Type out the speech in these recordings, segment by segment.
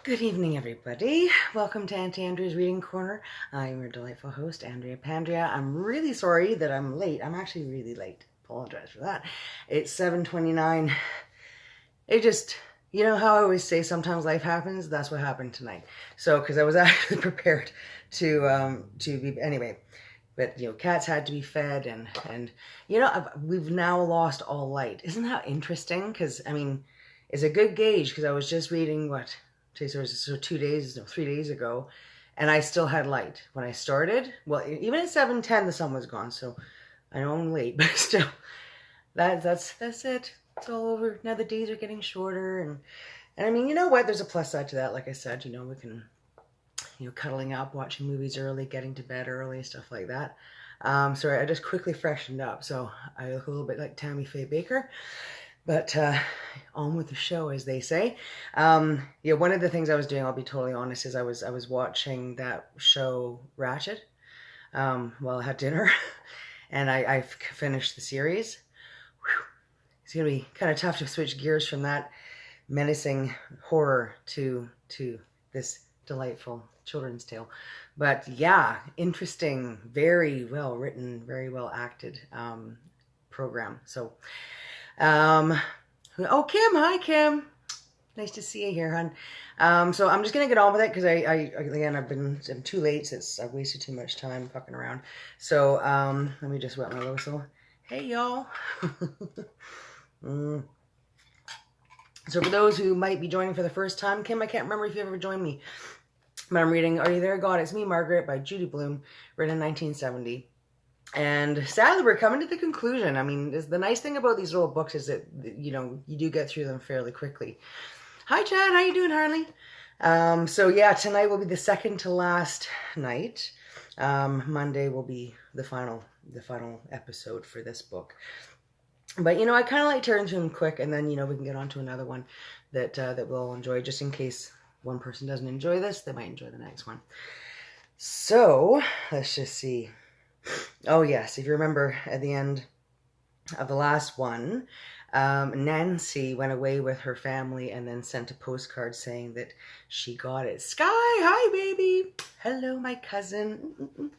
Good evening, everybody. Welcome to Aunty Andrea's Reading Corner. I'm your delightful host, Andrea Pandrea. I'm really sorry that I'm late. I'm actually really late. Apologize for that. It's 7:29. It just, you know how I always say sometimes life happens? That's what happened tonight. So, because I was actually prepared to be, anyway. But, cats had to be fed and we've now lost all light. Isn't that interesting? Because, it's a good gauge because I was just reading so 3 days ago, and I still had light when I started. Well, even at 7:10, the sun was gone. So I know I'm late, but still, that's it. It's all over now. The days are getting shorter, and you know what? There's a plus side to that. Like I said, we can, cuddling up, watching movies early, getting to bed early, stuff like that. Sorry, I just quickly freshened up, so I look a little bit like Tammy Faye Baker. But on with the show, as they say. One of the things I was doing, I'll be totally honest, is I was watching that show Ratchet while I had dinner, and I finished the series. Whew. It's gonna be kind of tough to switch gears from that menacing horror to this delightful children's tale. But yeah, interesting, very well written, very well acted program. So. Oh, Kim, hi, Kim. Nice to see you here, hon. So I'm just gonna get on with it because I'm too late since I've wasted too much time fucking around. So let me just wet my whistle. Hey, y'all. So for those who might be joining for the first time, Kim, I can't remember if you ever joined me, but I'm reading Are You There, God? It's Me, Margaret by Judy Blume, written in 1970. And sadly, we're coming to the conclusion. The nice thing about these little books is that, you do get through them fairly quickly. Hi, Chad. How you doing, Harley? So yeah, tonight will be the second to last night. Monday will be the final episode for this book. But, I kind of like turning through them quick, and then, we can get on to another one that we'll enjoy, just in case one person doesn't enjoy this, they might enjoy the next one. So, let's just see. Oh, yes. If you remember at the end of the last one, Nancy went away with her family and then sent a postcard saying that she got it. Sky, hi, baby. Hello, my cousin.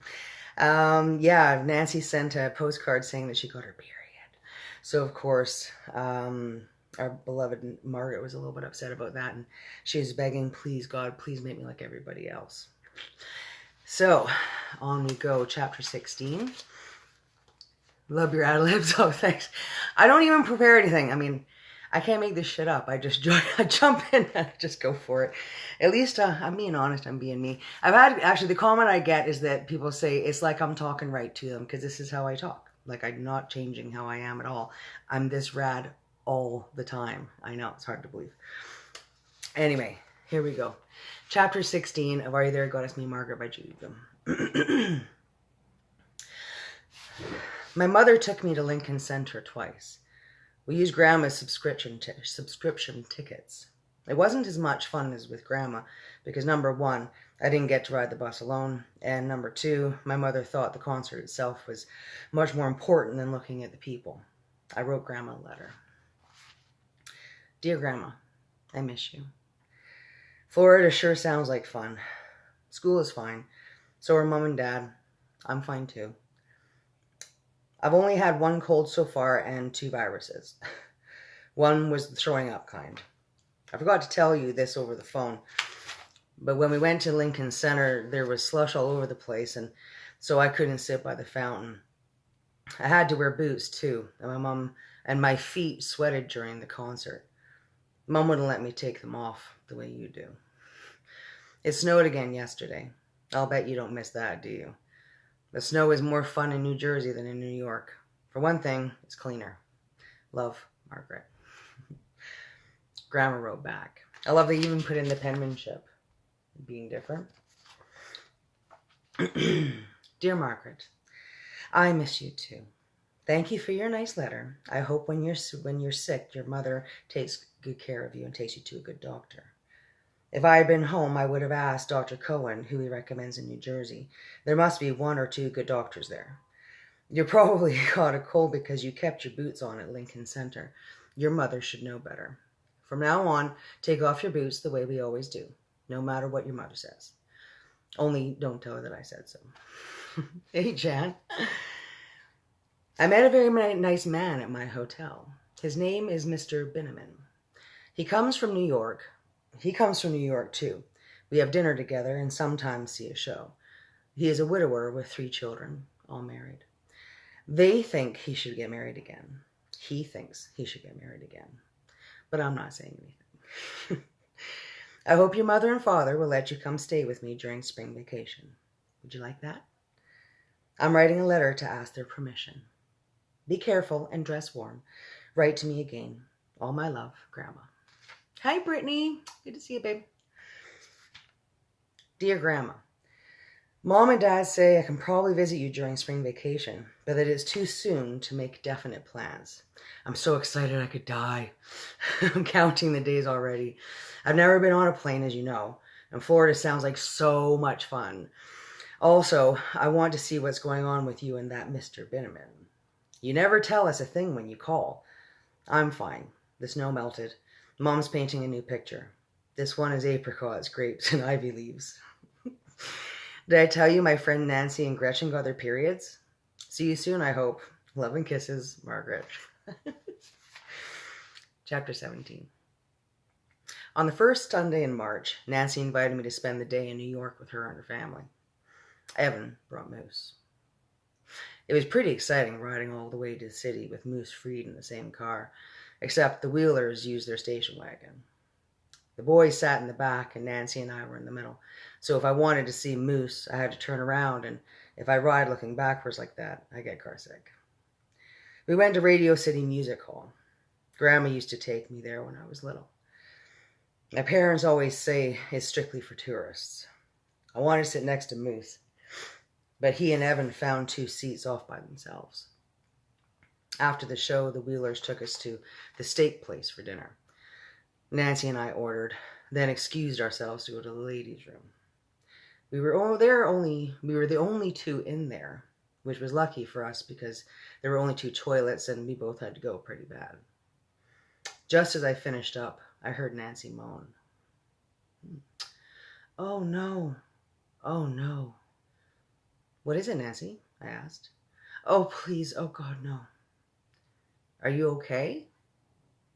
Nancy sent a postcard saying that she got her period. So, of course, our beloved Margaret was a little bit upset about that. And she was begging, please, God, please make me like everybody else. So, on we go, chapter 16. Love your ad-libs. Oh, thanks. I don't even prepare anything. I can't make this shit up. I jump in and I just go for it. At least I'm being honest. I'm being me. Actually, the comment I get is that people say it's like I'm talking right to them because this is how I talk. Like I'm not changing how I am at all. I'm this rad all the time. I know, it's hard to believe. Anyway, here we go. Chapter 16 of Are You There, God? It's Me, Margaret by Judy Blume. My mother took me to Lincoln Center twice. We used Grandma's subscription tickets. It wasn't as much fun as with Grandma because, number one, I didn't get to ride the bus alone, and number two, my mother thought the concert itself was much more important than looking at the people. I wrote Grandma a letter. Dear Grandma, I miss you. Florida sure sounds like fun. School is fine. So are Mom and Dad. I'm fine too. I've only had one cold so far and 2 viruses. One was the throwing up kind. I forgot to tell you this over the phone, but when we went to Lincoln Center, there was slush all over the place, and so I couldn't sit by the fountain. I had to wear boots too, and my feet sweated during the concert. Mom wouldn't let me take them off the way you do. It snowed again yesterday. I'll bet you don't miss that, do you? The snow is more fun in New Jersey than in New York. For one thing, it's cleaner. Love, Margaret. Grandma wrote back. I love they even put in the penmanship. Being different. Dear Margaret, I miss you too. Thank you for your nice letter. I hope when you're sick, your mother takes good care of you and takes you to a good doctor. If I had been home, I would have asked Dr. Cohen, who he recommends in New Jersey. There must be 1 or 2 good doctors there. You probably caught a cold because you kept your boots on at Lincoln Center. Your mother should know better. From now on, take off your boots the way we always do. no matter what your mother says. Only don't tell her that I said so. Hey, Jan. I met a very nice man at my hotel. His name is Mr. Binneman. He comes from New York. He comes from New York, too. We have dinner together and sometimes see a show. He is a widower with 3 children, all married. They think he should get married again. He thinks he should get married again. But I'm not saying anything. I hope your mother and father will let you come stay with me during spring vacation. Would you like that? I'm writing a letter to ask their permission. Be careful and dress warm. Write to me again. All my love, Grandma. Hi, Brittany. Good to see you, babe. Dear Grandma, Mom and Dad say I can probably visit you during spring vacation, but that it's too soon to make definite plans. I'm so excited I could die. I'm counting the days already. I've never been on a plane, as you know, and Florida sounds like so much fun. Also, I want to see what's going on with you and that Mr. Binneman. You never tell us a thing when you call. I'm fine. The snow melted. Mom's painting a new picture. This one is apricots, grapes, and ivy leaves. Did I tell you my friend Nancy and Gretchen got their periods? See you soon, I hope. Love and kisses, Margaret. Chapter 17. On the first Sunday in March, Nancy invited me to spend the day in New York with her and her family. Evan brought Moose. It was pretty exciting riding all the way to the city with Moose freed in the same car, except the Wheelers used their station wagon. The boys sat in the back and Nancy and I were in the middle, so if I wanted to see Moose, I had to turn around, and if I ride looking backwards like that, I get car sick. We went to Radio City Music Hall. Grandma used to take me there when I was little. My parents always say it's strictly for tourists. I wanted to sit next to Moose, but he and Evan found 2 seats off by themselves. After the show, the Wheelers took us to the steak place for dinner. Nancy and I ordered, then excused ourselves to go to the ladies' room. We were the only 2 in there, which was lucky for us because there were only 2 toilets and we both had to go pretty bad. Just as I finished up, I heard Nancy moan. Oh no, oh no. What is it, Nancy? I asked. Oh please, oh God, no. Are you okay?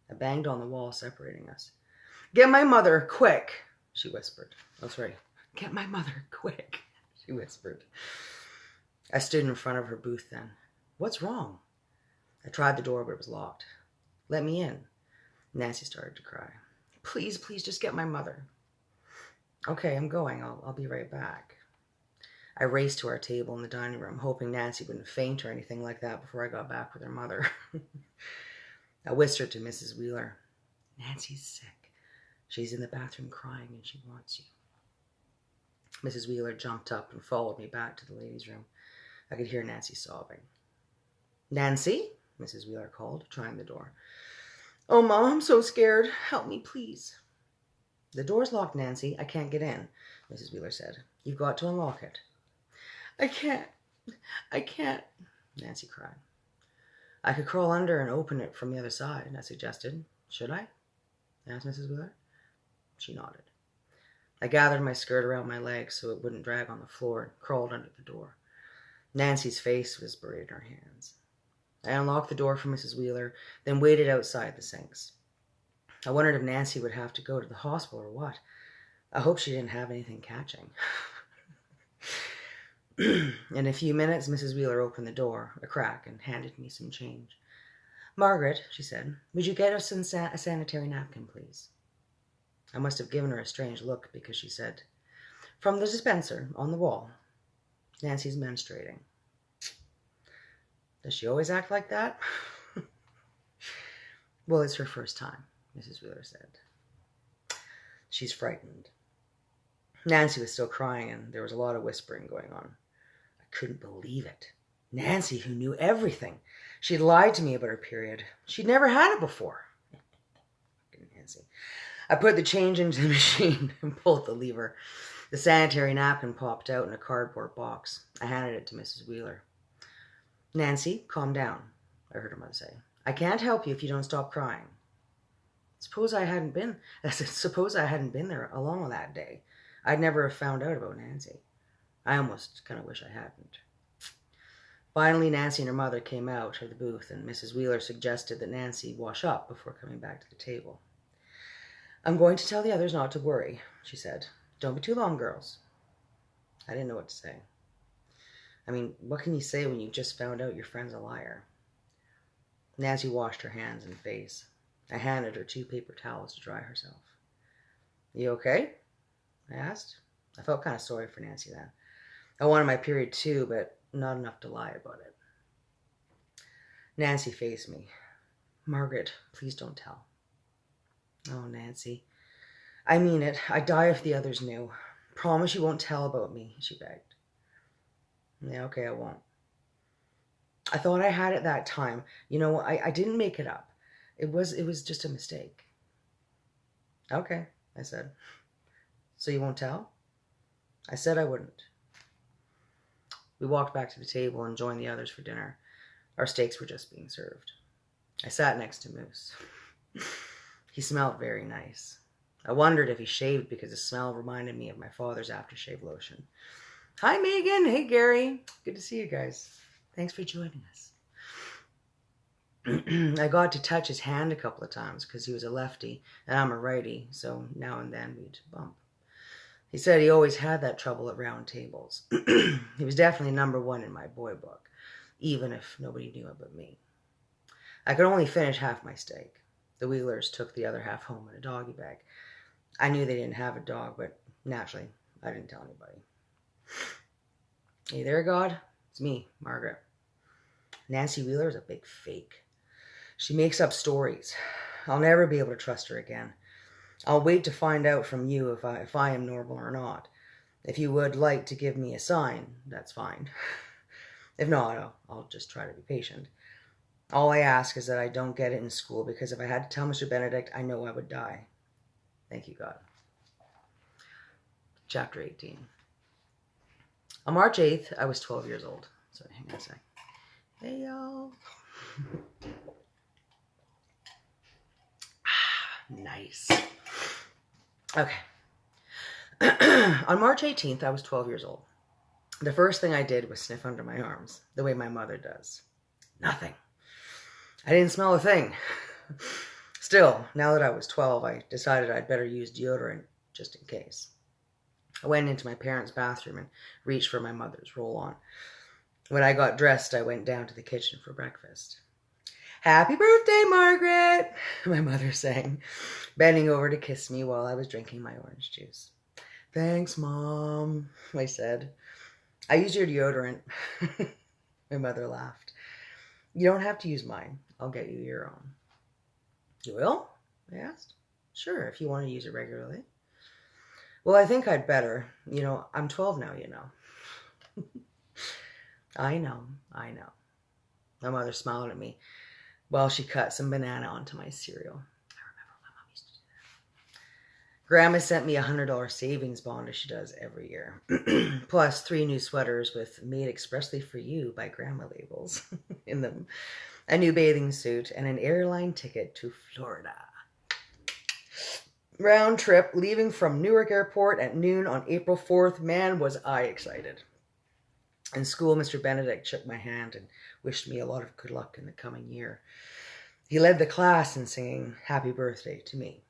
I banged on the wall separating us. Get my mother, quick, she whispered. Oh, sorry. Get my mother, quick, she whispered. I stood in front of her booth then. What's wrong? I tried the door, but it was locked. Let me in. Nancy started to cry. Please, please, just get my mother. Okay, I'm going. I'll be right back. I raced to our table in the dining room, hoping Nancy wouldn't faint or anything like that before I got back with her mother. I whispered to Mrs. Wheeler, Nancy's sick. She's in the bathroom crying and she wants you. Mrs. Wheeler jumped up and followed me back to the ladies' room. I could hear Nancy sobbing. Nancy? Mrs. Wheeler called, trying the door. Oh, Mom, I'm so scared. Help me, please. The door's locked, Nancy. I can't get in, Mrs. Wheeler said. You've got to unlock it. I can't, Nancy cried. I could crawl under and open it from the other side, I suggested. Should I? Asked Mrs. Wheeler. She nodded. I gathered my skirt around my legs so it wouldn't drag on the floor and crawled under the door. Nancy's face was buried in her hands. I unlocked the door for Mrs. Wheeler, then waited outside the sinks. I wondered if Nancy would have to go to the hospital or what. I hoped she didn't have anything catching. In a few minutes, Mrs. Wheeler opened the door, a crack, and handed me some change. Margaret, she said, would you get us a sanitary napkin, please? I must have given her a strange look because she said, from the dispenser on the wall. Nancy's menstruating. Does she always act like that? Well, it's her first time, Mrs. Wheeler said. She's frightened. Nancy was still crying and there was a lot of whispering going on. I couldn't believe it. Nancy, who knew everything. She'd lied to me about her period. She'd never had it before. Nancy. I put the change into the machine and pulled the lever. The sanitary napkin popped out in a cardboard box. I handed it to Mrs. Wheeler. Nancy, calm down, I heard her mother say. I can't help you if you don't stop crying. Suppose I hadn't been there alone that day. I'd never have found out about Nancy. I almost kind of wish I hadn't. Finally, Nancy and her mother came out of the booth, and Mrs. Wheeler suggested that Nancy wash up before coming back to the table. I'm going to tell the others not to worry, she said. Don't be too long, girls. I didn't know what to say. I mean, what can you say when you've just found out your friend's a liar? Nancy washed her hands and face. I handed her 2 paper towels to dry herself. You okay? I asked. I felt kind of sorry for Nancy then. I wanted my period too, but not enough to lie about it. Nancy faced me. Margaret, please don't tell. Oh, Nancy. I mean it. I'd die if the others knew. Promise you won't tell about me, she begged. Yeah, okay, I won't. I thought I had it that time. You know, I didn't make it up. It was just a mistake. Okay, I said. So you won't tell? I said I wouldn't. We walked back to the table and joined the others for dinner. Our steaks were just being served. I sat next to Moose. He smelled very nice. I wondered if he shaved because the smell reminded me of my father's aftershave lotion. Hi, Megan. Hey, Gary. Good to see you guys. Thanks for joining us. I got to touch his hand a couple of times because he was a lefty and I'm a righty, so now and then we'd bump. He said he always had that trouble at round tables. He was definitely number 1 in my boy book, even if nobody knew it but me. I could only finish half my steak. The Wheelers took the other half home in a doggy bag. I knew they didn't have a dog, but naturally, I didn't tell anybody. Hey there, God. It's me, Margaret. Nancy Wheeler is a big fake. She makes up stories. I'll never be able to trust her again. I'll wait to find out from you if I am normal or not. If you would like to give me a sign, that's fine. If not, I'll just try to be patient. All I ask is that I don't get it in school, because if I had to tell Mr. Benedict, I know I would die. Thank you, God. Chapter 18. On March 8th, I was 12 years old. Sorry, hang on a sec. Hey, y'all. Nice. Okay. On March 18th, I was 12 years old. The first thing I did was sniff under my arms, the way my mother does. Nothing. I didn't smell a thing. Still, now that I was 12, I decided I'd better use deodorant just in case. I went into my parents' bathroom and reached for my mother's roll-on. When I got dressed, I went down to the kitchen for breakfast. Happy birthday, Margaret, my mother sang, bending over to kiss me while I was drinking my orange juice. Thanks, Mom, I said. I used your deodorant. My mother laughed. You don't have to use mine. I'll get you your own. You will? I asked. Sure, if you want to use it regularly. Well, I think I'd better. You know, I'm 12 now, you know. I know. My mother smiled at me while she cut some banana onto my cereal. I remember my mom used to do that. Grandma sent me a $100 savings bond, as she does every year. Plus 3 new sweaters with "Made Expressly for You" by Grandma labels in them. A new bathing suit and an airline ticket to Florida. Round trip, leaving from Newark Airport at noon on April 4th. Man, was I excited. In school, Mr. Benedict shook my hand and wished me a lot of good luck in the coming year. He led the class in singing happy birthday to me.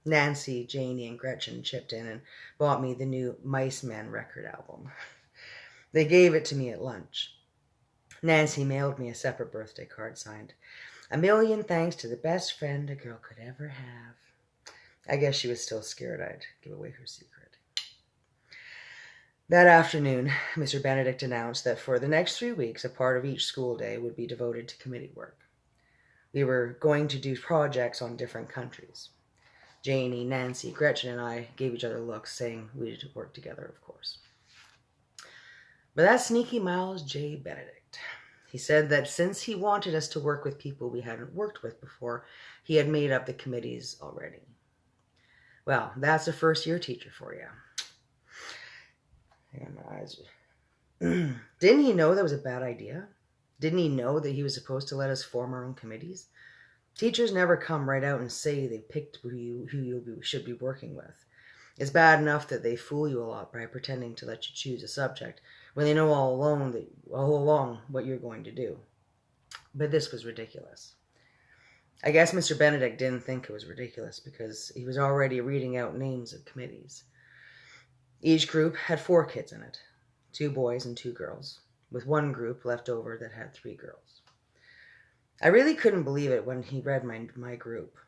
Nancy, Janie, and Gretchen chipped in and bought me the new Mice Men record album. They gave it to me at lunch. Nancy mailed me a separate birthday card signed, "A million thanks to the best friend a girl could ever have." I guess she was still scared I'd give away her secret. That afternoon, Mr. Benedict announced that for the next 3 weeks, a part of each school day would be devoted to committee work. We were going to do projects on different countries. Janie, Nancy, Gretchen, and I gave each other looks, saying we'd work together, of course. But that sneaky Miles J. Benedict, he said that since he wanted us to work with people we hadn't worked with before, he had made up the committees already. Well, that's a first-year teacher for you. My eyes. Didn't he know that was a bad idea? Didn't he know that he was supposed to let us form our own committees? Teachers never come right out and say they picked who you should be working with. It's bad enough that they fool you a lot by pretending to let you choose a subject when they know all along what you're going to do. But this was ridiculous. I guess Mr. Benedict didn't think it was ridiculous because he was already reading out names of committees. Each group had 4 kids in it, 2 boys and 2 girls, with one group left over that had 3 girls. I really couldn't believe it when he read my group.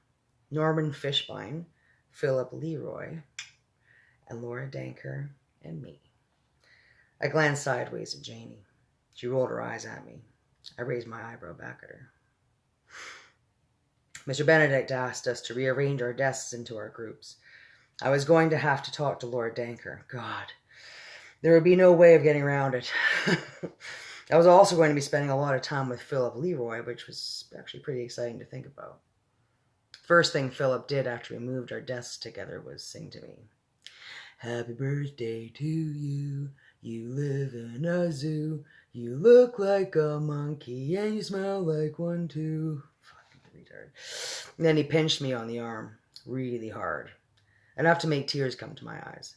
Norman Fishbein, Philip Leroy, and Laura Danker, and me. I glanced sideways at Janie. She rolled her eyes at me. I raised my eyebrow back at her. Mr. Benedict asked us to rearrange our desks into our groups. I was going to have to talk to Laura Danker. God, there would be no way of getting around it. I was also going to be spending a lot of time with Philip Leroy, which was actually pretty exciting to think about. First thing Philip did after we moved our desks together was sing to me. Happy birthday to you. You live in a zoo. You look like a monkey and you smell like one too. Fucking retard. And then he pinched me on the arm really hard, enough to make tears come to my eyes.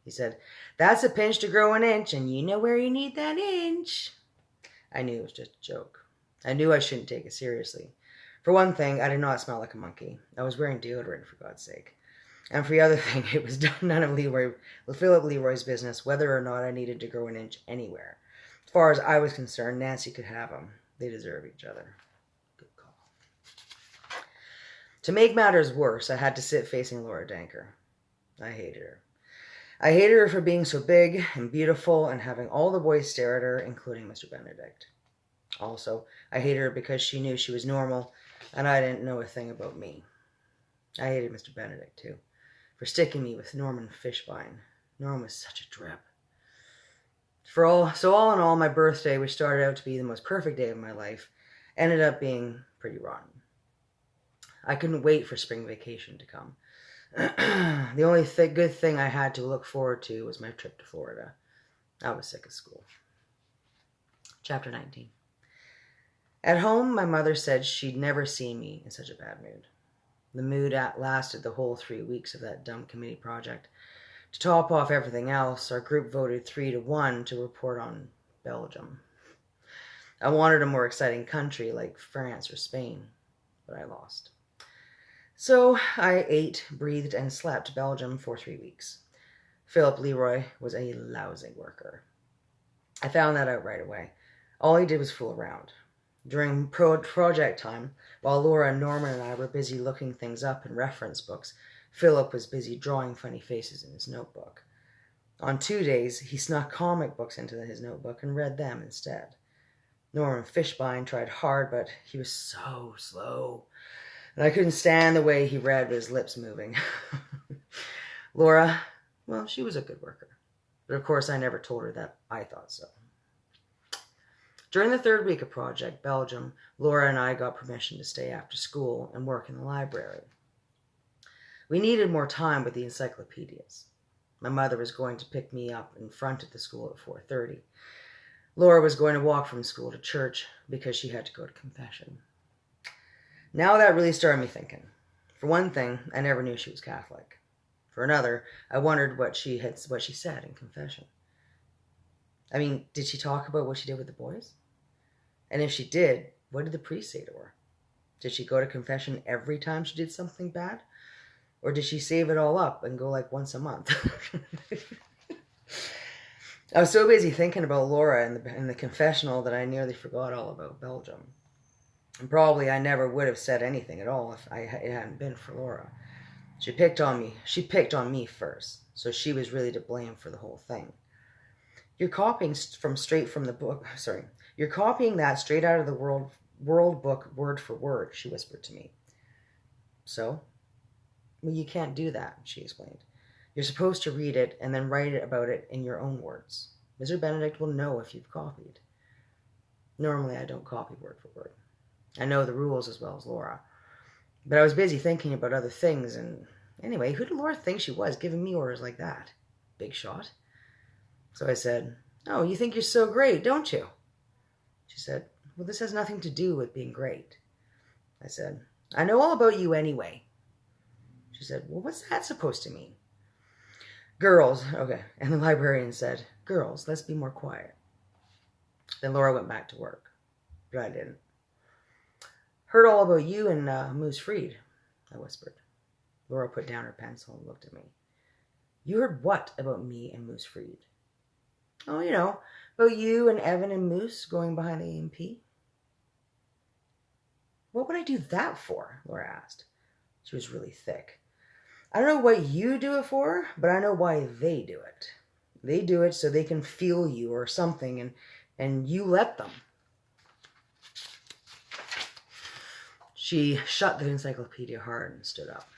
He said, "That's a pinch to grow an inch, and you know where you need that inch." I knew it was just a joke. I knew I shouldn't take it seriously. For one thing, I did not smell like a monkey. I was wearing deodorant, for God's sake. And for the other thing, it was none of Philip Leroy's business whether or not I needed to grow an inch anywhere. As far as I was concerned, Nancy could have them. They deserve each other. Good call. To make matters worse, I had to sit facing Laura Danker. I hated her. I hated her for being so big and beautiful and having all the boys stare at her, including Mr. Benedict. Also, I hated her because she knew she was normal and I didn't know a thing about me. I hated Mr. Benedict, too, for sticking me with Norman Fishbein. Norman was such a drip. All in all, my birthday, which started out to be the most perfect day of my life, ended up being pretty rotten. I couldn't wait for spring vacation to come. The only good thing I had to look forward to was my trip to Florida. I was sick of school. Chapter 19. At home, my mother said she'd never seen me in such a bad mood. The mood lasted the whole 3 weeks of that dumb committee project. To top off everything else, our group voted 3-1 to report on Belgium. I wanted a more exciting country like France or Spain, but I lost. So I ate, breathed, and slept Belgium for 3 weeks. Philip Leroy was a lousy worker. I found that out right away. All he did was fool around. During project time, while Laura and Norman and I were busy looking things up in reference books, Philip was busy drawing funny faces in his notebook. On 2 days, he snuck comic books into his notebook and read them instead. Norman Fishbein tried hard, but he was so slow. And I couldn't stand the way he read with his lips moving. Laura, well, she was a good worker. But of course, I never told her that I thought so. During the 3rd week of Project Belgium, Laura and I got permission to stay after school and work in the library. We needed more time with the encyclopedias. My mother was going to pick me up in front of the school at 4:30. Laura was going to walk from school to church because she had to go to confession. Now that really started me thinking. For one thing, I never knew she was Catholic. For another, I wondered what she said in confession. I mean, did she talk about what she did with the boys? And if she did, what did the priest say to her? Did she go to confession every time she did something bad? Or did she save it all up and go like once a month? I was so busy thinking about Laura and the confessional that I nearly forgot all about Belgium. And probably I never would have said anything at all if it hadn't been for Laura. She picked on me. She picked on me first, so she was really to blame for the whole thing. You're copying You're copying that straight out of the World Book word for word, she whispered to me. So? Well, you can't do that, she explained. You're supposed to read it and then write about it in your own words. Mr. Benedict will know if you've copied. Normally, I don't copy word for word. I know the rules as well as Laura. But I was busy thinking about other things, and anyway, who did Laura think she was, giving me orders like that? Big shot. So I said, "Oh, you think you're so great, don't you?" She said, "Well, this has nothing to do with being great." I said, I know all about you anyway. She said, well, what's that supposed to mean? Girls, okay. And the librarian said, girls, let's be more quiet. Then Laura went back to work, but I didn't. Heard all about you and Moose Freed, I whispered. Laura put down her pencil and looked at me. You heard what about me and Moose Freed? Oh, you know, about you and Evan and Moose going behind the A&P. What would I do that for? Laura asked. She was really thick. I don't know what you do it for, but I know why they do it. They do it so they can feel you or something, and you let them. She shut the encyclopedia hard and stood up.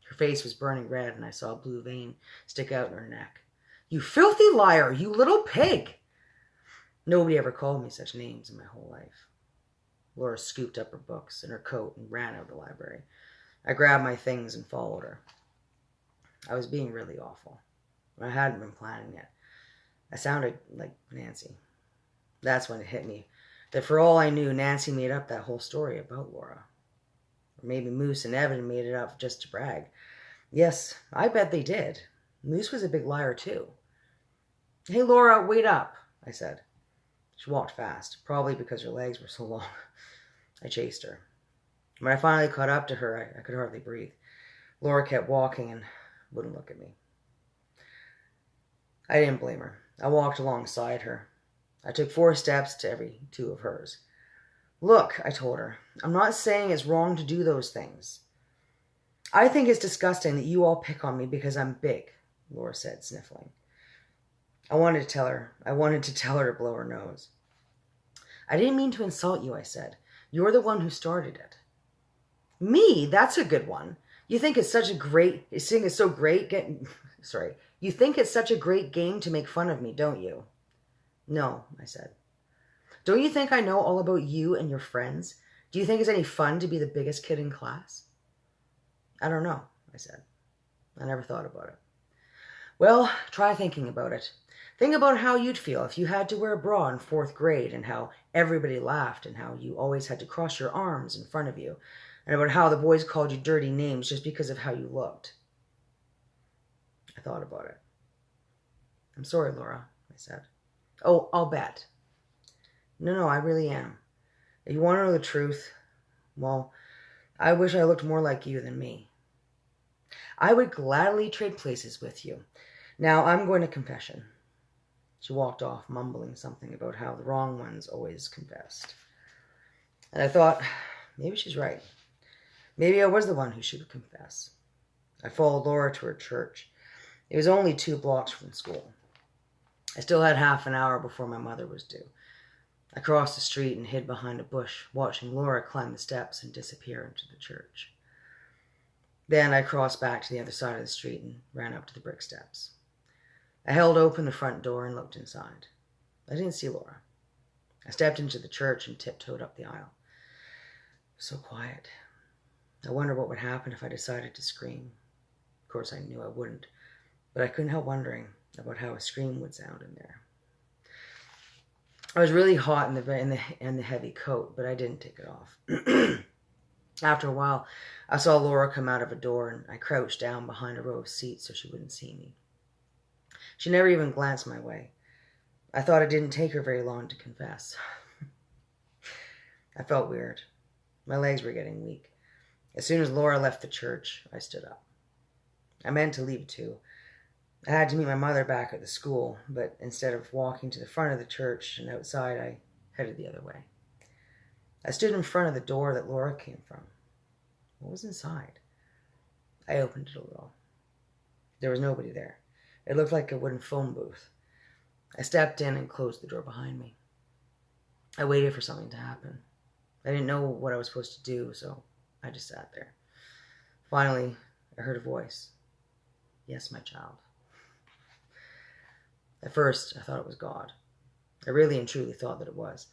Her face was burning red, and I saw a blue vein stick out in her neck. You filthy liar! You little pig! Nobody ever called me such names in my whole life. Laura scooped up her books and her coat and ran out of the library. I grabbed my things and followed her. I was being really awful. I hadn't been planning it. I sounded like Nancy. That's when it hit me that for all I knew, Nancy made up that whole story about Laura. Or maybe Moose and Evan made it up just to brag. Yes, I bet they did. Moose was a big liar too. Hey, Laura, wait up, I said. She walked fast, probably because her legs were so long. I chased her. When I finally caught up to her, I could hardly breathe. Laura kept walking and wouldn't look at me. I didn't blame her. I walked alongside her. I took 4 steps to every 2 of hers. Look, I told her, I'm not saying it's wrong to do those things. I think it's disgusting that you all pick on me because I'm big, Laura said, sniffling. I wanted to tell her to blow her nose. I didn't mean to insult you, I said. You're the one who started it. Me? That's a good one. You think it's such a great, you think it's so great you think it's such a great game to make fun of me, don't you? No, I said. Don't you think I know all about you and your friends? Do you think it's any fun to be the biggest kid in class? I don't know, I said. I never thought about it. Well, try thinking about it. Think about how you'd feel if you had to wear a bra in 4th grade and how everybody laughed and how you always had to cross your arms in front of you and about how the boys called you dirty names just because of how you looked. I thought about it. I'm sorry, Laura, I said. Oh, I'll bet. No, I really am. If you want to know the truth, well, I wish I looked more like you than me. I would gladly trade places with you. Now, I'm going to confession. She walked off, mumbling something about how the wrong ones always confessed. And I thought, maybe she's right. Maybe I was the one who should confess. I followed Laura to her church. It was only 2 blocks from school. I still had half an hour before my mother was due. I crossed the street and hid behind a bush, watching Laura climb the steps and disappear into the church. Then I crossed back to the other side of the street and ran up to the brick steps. I held open the front door and looked inside. I didn't see Laura. I stepped into the church and tiptoed up the aisle. It was so quiet. I wondered what would happen if I decided to scream. Of course, I knew I wouldn't, but I couldn't help wondering about how a scream would sound in there. I was really hot in the heavy coat, but I didn't take it off. After a while, I saw Laura come out of a door, and I crouched down behind a row of seats so she wouldn't see me. She never even glanced my way. I thought it didn't take her very long to confess. I felt weird. My legs were getting weak. As soon as Laura left the church, I stood up. I meant to leave too. I had to meet my mother back at the school, but instead of walking to the front of the church and outside, I headed the other way. I stood in front of the door that Laura came from. What was inside? I opened it a little. There was nobody there. It looked like a wooden phone booth. I stepped in and closed the door behind me. I waited for something to happen. I didn't know what I was supposed to do, so I just sat there. Finally, I heard a voice. Yes, my child. At first, I thought it was God. I really and truly thought that it was.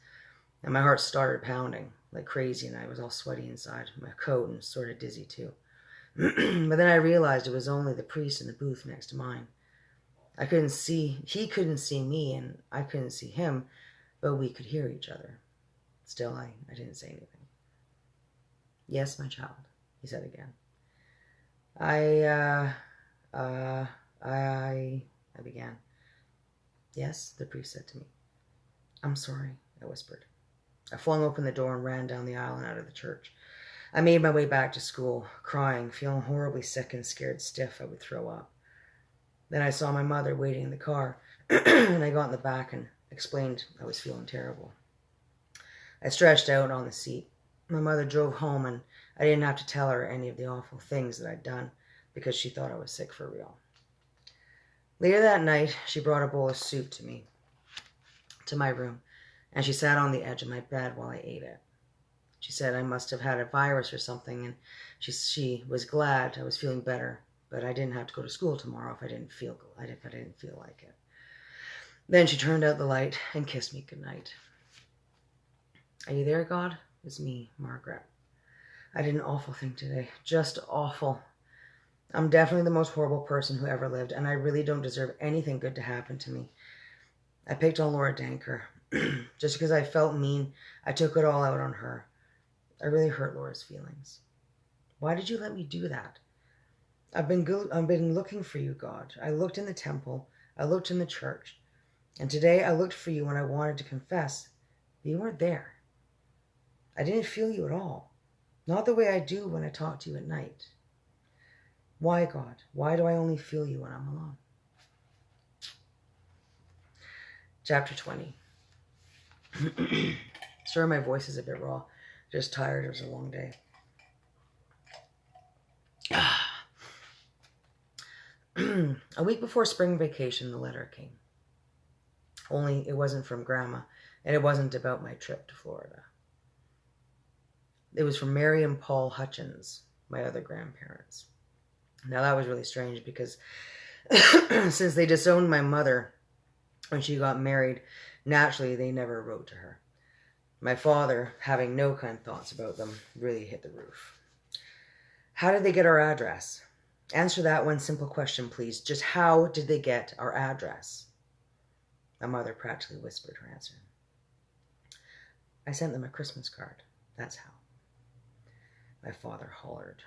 And my heart started pounding like crazy, and I was all sweaty inside my coat and sort of dizzy too. But then I realized it was only the priest in the booth next to mine. He couldn't see me, and I couldn't see him, but we could hear each other. Still, I didn't say anything. Yes, my child, he said again. I began. Yes, the priest said to me. I'm sorry, I whispered. I flung open the door and ran down the aisle and out of the church. I made my way back to school, crying, feeling horribly sick and scared stiff I would throw up. Then I saw my mother waiting in the car, and I got in the back and explained I was feeling terrible. I stretched out on the seat. My mother drove home, and I didn't have to tell her any of the awful things that I'd done because she thought I was sick for real. Later that night, she brought a bowl of soup to my room, and she sat on the edge of my bed while I ate it. She said I must have had a virus or something, and she was glad I was feeling better, but I didn't have to go to school tomorrow if I didn't feel like it. Then she turned out the light and kissed me goodnight. Are you there, God? It's me, Margaret. I did an awful thing today. Just awful. I'm definitely the most horrible person who ever lived, and I really don't deserve anything good to happen to me. I picked on Laura Danker. Just because I felt mean, I took it all out on her. I really hurt Laura's feelings. Why did you let me do that? I've been looking for you, God. I looked in the temple. I looked in the church. And today I looked for you when I wanted to confess, but you weren't there. I didn't feel you at all. Not the way I do when I talk to you at night. Why, God? Why do I only feel you when I'm alone? Chapter 20. Sorry, my voice is a bit raw. Just tired. It was a long day. A week before spring vacation, the letter came. Only it wasn't from Grandma, and it wasn't about my trip to Florida. It was from Mary and Paul Hutchins, my other grandparents. Now that was really strange because since they disowned my mother when she got married, naturally they never wrote to her. My father, having no kind thoughts about them, really hit the roof. How did they get our address? Answer that one simple question, please. Just how did they get our address? My mother practically whispered her answer. I sent them a Christmas card. That's how. My father hollered.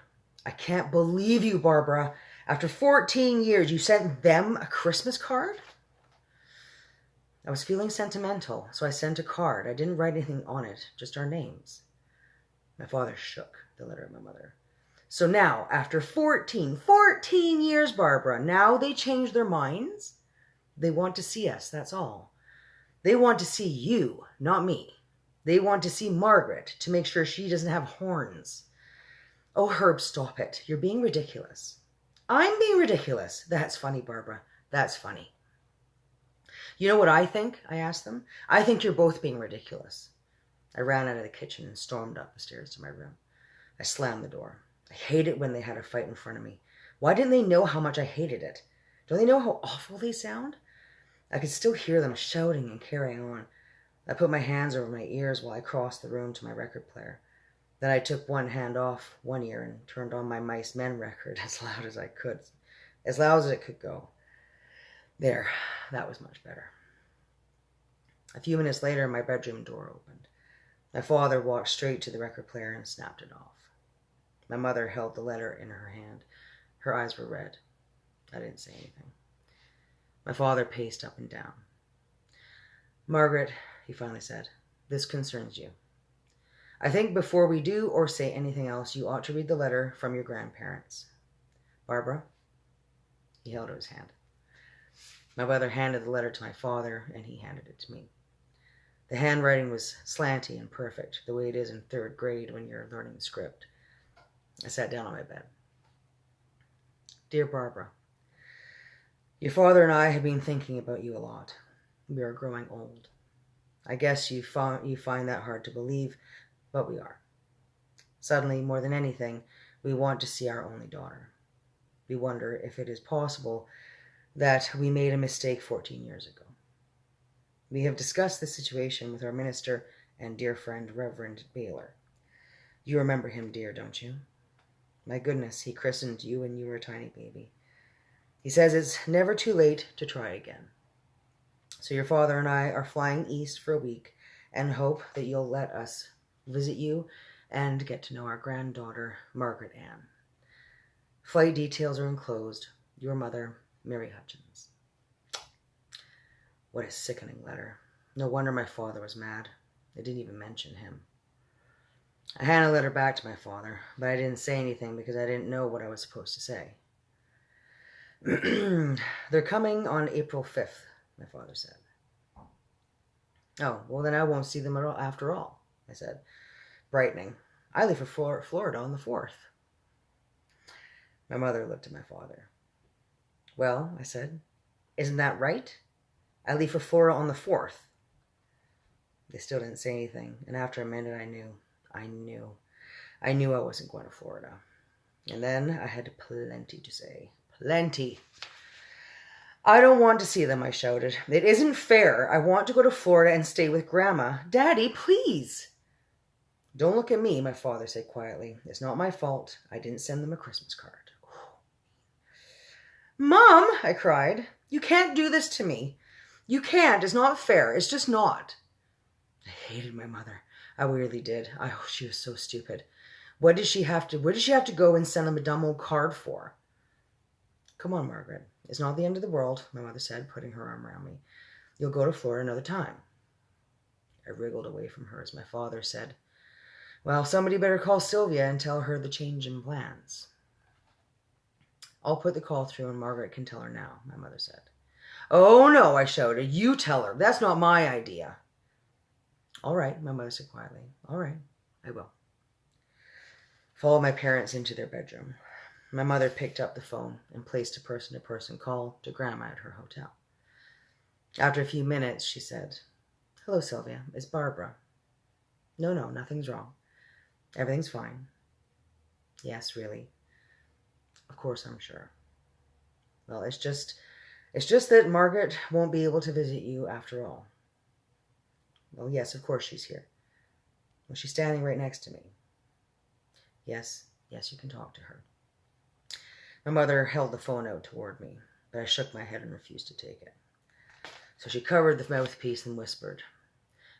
I can't believe you, Barbara. After 14 years, you sent them a Christmas card? I was feeling sentimental, so I sent a card. I didn't write anything on it, just our names. My father shook the letter of my mother. So now, after 14 years, Barbara, now they changed their minds? They want to see us, that's all. They want to see you, not me. They want to see Margaret to make sure she doesn't have horns. Oh, Herb, stop it. You're being ridiculous. I'm being ridiculous. That's funny, Barbara. That's funny. You know what I think? I asked them. I think you're both being ridiculous. I ran out of the kitchen and stormed up the stairs to my room. I slammed the door. I hate it when they had a fight in front of me. Why didn't they know how much I hated it? Don't they know how awful they sound? I could still hear them shouting and carrying on. I put my hands over my ears while I crossed the room to my record player. Then I took one hand off one ear and turned on my Mice Men record as loud as I could. As loud as it could go. There, that was much better. A few minutes later, my bedroom door opened. My father walked straight to the record player and snapped it off. My mother held the letter in her hand. Her eyes were red. I didn't say anything. My father paced up and down. Margaret, he finally said, this concerns you. I think before we do or say anything else, you ought to read the letter from your grandparents. Barbara? He held out his hand. My mother handed the letter to my father, and he handed it to me. The handwriting was slanty and perfect, the way it is in 3rd grade when you're learning the script. I sat down on my bed. Dear Barbara, your father and I have been thinking about you a lot. We are growing old. I guess you find that hard to believe, but we are. Suddenly, more than anything, we want to see our only daughter. We wonder if it is possible that we made a mistake 14 years ago. We have discussed the situation with our minister and dear friend, Reverend Baylor. You remember him, dear, don't you? My goodness, he christened you when you were a tiny baby. He says it's never too late to try again. So your father and I are flying east for a week and hope that you'll let us visit you and get to know our granddaughter, Margaret Ann. Flight details are enclosed. Your mother, Mary Hutchins. What a sickening letter. No wonder my father was mad. I didn't even mention him. I handed the letter back to my father, but I didn't say anything because I didn't know what I was supposed to say. They're coming on April 5th, my father said. Oh, well then I won't see them at all after all, I said, brightening. I leave for Florida on the 4th. My mother looked at my father. Well, I said, isn't that right? I leave for Florida on the 4th. They still didn't say anything, and after a minute I knew I wasn't going to Florida. And then I had plenty to say. Plenty. I don't want to see them, I shouted. It isn't fair. I want to go to Florida and stay with Grandma. Daddy, please. Don't look at me, my father said quietly. It's not my fault. I didn't send them a Christmas card. Mom, I cried. You can't do this to me. You can't. It's not fair. It's just not. I hated my mother. I really did. Oh, she was so stupid. Where did she have to go and send them a dumb old card for? Come on, Margaret. It's not the end of the world, my mother said, putting her arm around me. You'll go to Florida another time. I wriggled away from her as my father said, well, somebody better call Sylvia and tell her the change in plans. I'll put the call through and Margaret can tell her now, my mother said. Oh, no, I shouted. You tell her. That's not my idea. All right, my mother said quietly. All right, I will. Followed my parents into their bedroom. My mother picked up the phone and placed a person-to-person call to Grandma at her hotel. After a few minutes, she said, Hello, Sylvia. It's Barbara. No, nothing's wrong. Everything's fine. Yes, really. Of course, I'm sure. Well, it's just that Margaret won't be able to visit you after all. Well, yes, of course she's here. Well, she's standing right next to me. Yes, you can talk to her. My mother held the phone out toward me, but I shook my head and refused to take it. So she covered the mouthpiece and whispered,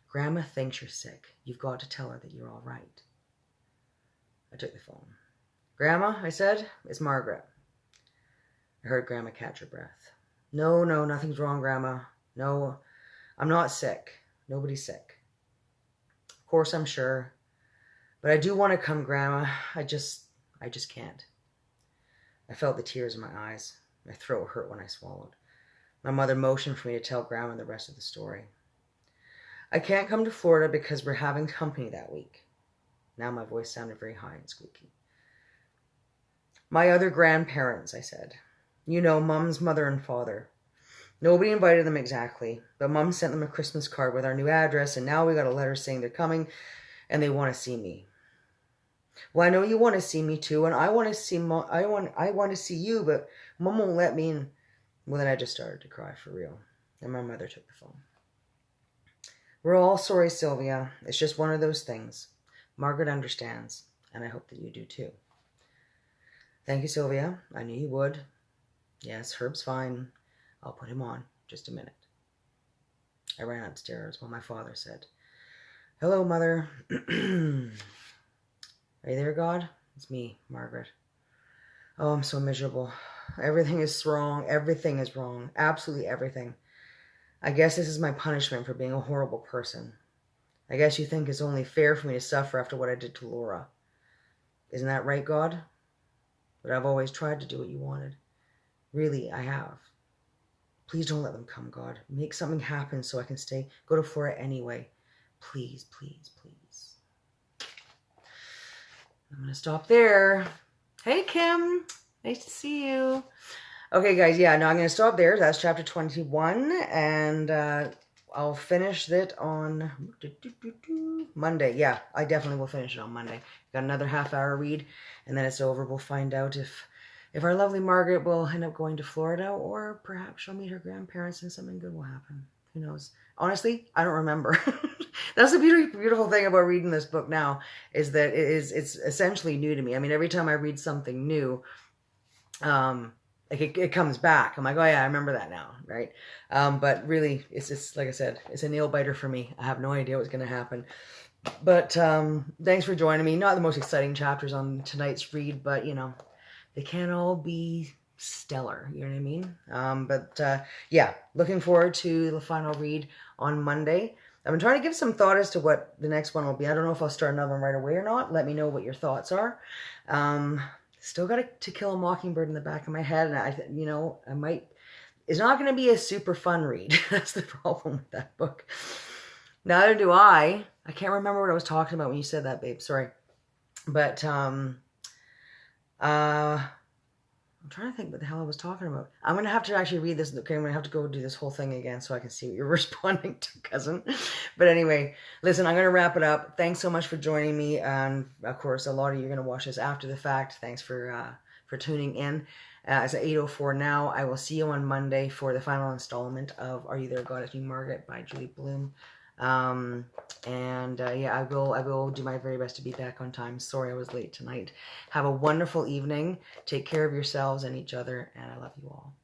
Grandma thinks you're sick. You've got to tell her that you're all right. I took the phone. Grandma, I said, it's Margaret. I heard Grandma catch her breath. No, nothing's wrong, Grandma. No, I'm not sick. Nobody's sick. Of course, I'm sure. But I do want to come, Grandma. I just can't. I felt the tears in my eyes. My throat hurt when I swallowed. My mother motioned for me to tell Grandma the rest of the story. I can't come to Florida because we're having company that week. Now my voice sounded very high and squeaky. My other grandparents, I said. You know, Mum's mother and father. Nobody invited them exactly, but Mum sent them a Christmas card with our new address, and now we got a letter saying they're coming and they want to see me. Well, I know you want to see me too, and I want to see I want to see you, but Mum won't let me. And well, then I just started to cry for real, and my mother took the phone. We're all sorry, Sylvia. It's just one of those things. Margaret understands, and I hope that you do too. Thank you, Sylvia. I knew you would. Yes, Herb's fine. I'll put him on. Just a minute. I ran upstairs while my father said, Hello, Mother. Are you there, God? It's me, Margaret. Oh, I'm so miserable. Everything is wrong. Everything is wrong. Absolutely everything. I guess this is my punishment for being a horrible person. I guess you think it's only fair for me to suffer after what I did to Laura. Isn't that right, God? But I've always tried to do what you wanted. Really, I have. Please don't let them come, God. Make something happen so I can go to Florida anyway. Please, please, please. I'm going to stop there. Hey, Kim. Nice to see you. Okay, guys. Yeah, no, I'm going to stop there. That's chapter 21. And I'll finish it on Monday. Yeah, I definitely will finish it on Monday. Got another half-hour read, and then it's over. We'll find out if our lovely Margaret will end up going to Florida, or perhaps she'll meet her grandparents and something good will happen. Who knows? Honestly, I don't remember. That's the beautiful thing about reading this book now, is that it's essentially new to me. I mean, every time I read something new, like it comes back. I'm like, oh yeah, I remember that now, right? But really, it's like I said, it's a nail biter for me. I have no idea what's going to happen. But thanks for joining me. Not the most exciting chapters on tonight's read, but you know, they can't all be stellar. You know what I mean? Yeah, looking forward to the final read on Monday. I've been trying to give some thought as to what the next one will be. I don't know if I'll start another one right away or not. Let me know what your thoughts are. Still got To Kill a Mockingbird in the back of my head, and I might. It's not going to be a super fun read. That's the problem with that book. Neither do I. I can't remember what I was talking about when you said that, babe. Sorry. But I'm trying to think what the hell I was talking about. I'm going to have to actually read this. Okay, I'm going to have to go do this whole thing again so I can see what you're responding to, cousin. But anyway, listen, I'm going to wrap it up. Thanks so much for joining me. And of course, a lot of you are going to watch this after the fact. Thanks for tuning in. It's at 8:04 now. I will see you on Monday for the final installment of Are You There, God? It's Me, Margaret by Julie Bloom. Yeah, I will do my very best to be back on time. Sorry I was late tonight. Have a wonderful evening. Take care of yourselves and each other, and I love you all.